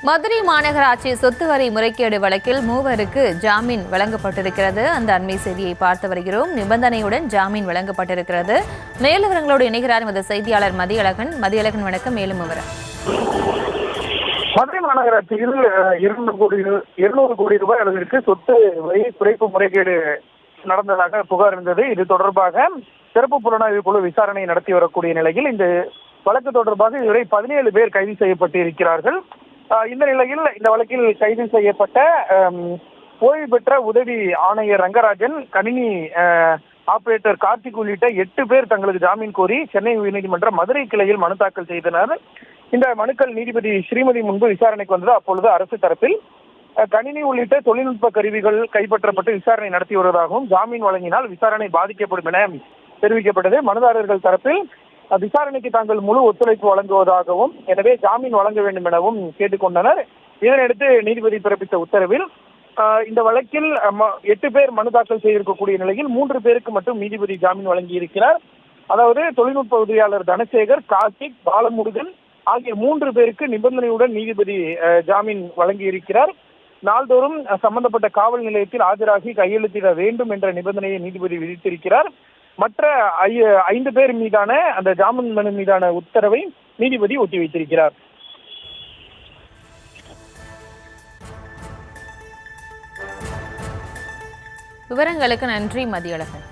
மதுரை மாநகராட்சி சொத்து வரி முறைகேடு வழக்கில் மூவருக்கு ஜாமீன் வழங்கப்பட்டிருக்கிறது. அந்த அண்மை செய்தியை பார்த்து வருகிறோம். நிபந்தனையுடன் ஜாமீன் வழங்கப்பட்டிருக்கிறது. மேலும் விவரங்களோடு இணைகிறார் எமது செய்தியாளர் மதியழகன். வணக்கம். மேலும் விவரம். மதுரை மாநகராட்சியில் 200 கோடி ரூபாய் அளவிற்கு சொத்து வரி குறைப்பு முறைகேடு நடந்ததாக புகார் இருந்தது. இது தொடர்பாக சிறப்பு புலனாய்வு குழு விசாரணை நடத்தி வரக்கூடிய நிலையில் இந்த வழக்கு தொடர்பாக இதுவரை 17 பேர் கைது செய்யப்பட்டு இருக்கிறார்கள். இந்த நிலையில் இந்த வழக்கில் கைது செய்யப்பட்ட ஓய்வு பெற்ற உதவி ஆணையர் ரங்கராஜன், கணினி ஆபரேட்டர் கார்த்திக் உள்ளிட்ட 8 பேர் தங்களது ஜாமீன் கோரி சென்னை உயர்நீதிமன்ற மதுரை கிளையில் மனு தாக்கல் செய்தனர். இந்த மனுக்கள் நீதிபதி ஸ்ரீமதி முன்பு விசாரணைக்கு வந்தது. அப்பொழுது அரசு தரப்பில் கணினி உள்ளிட்ட தொழில்நுட்ப கருவிகள் கைப்பற்றப்பட்டு விசாரணை நடத்தி வருவதாகவும், ஜாமீன் வழங்கினால் விசாரணை பாதிக்கப்படும் என தெரிவிக்கப்பட்டது. மனுதாரர்கள் தரப்பில் விசாரணைக்கு தாங்கள் முழு ஒத்துழைப்பு வழங்குவதாகவும், எனவே ஜாமீன் வழங்க வேண்டும் எனவும் கேட்டுக்கொண்டனர். இதனையடுத்து நீதிபதி பிறப்பித்த உத்தரவில் இந்த வழக்கில் 8 பேர் மனு தாக்கல் செய்திருக்கக்கூடிய நிலையில் 3 பேருக்கு மட்டும் நீதிபதி ஜாமீன் வழங்கியிருக்கிறார். அதாவது தொழில்நுட்ப உதவியாளர் தனசேகர், கார்த்திக், பாலமுருகன் ஆகிய 3 பேருக்கு நிபந்தனையுடன் நீதிபதி ஜாமீன் வழங்கியிருக்கிறார். நாள்தோறும் சம்பந்தப்பட்ட காவல் நிலையத்தில் ஆஜராகி கையெழுத்திட வேண்டும் என்ற நிபந்தனையை நீதிபதி விதித்திருக்கிறார். மற்ற 5 பேர் மீதான அந்த ஜாமீன் மனு மீதான உத்தரவை நீதிபதி ஒத்தி வைத்திருக்கிறார். விவரங்களுக்கு நன்றி மதியழகன்.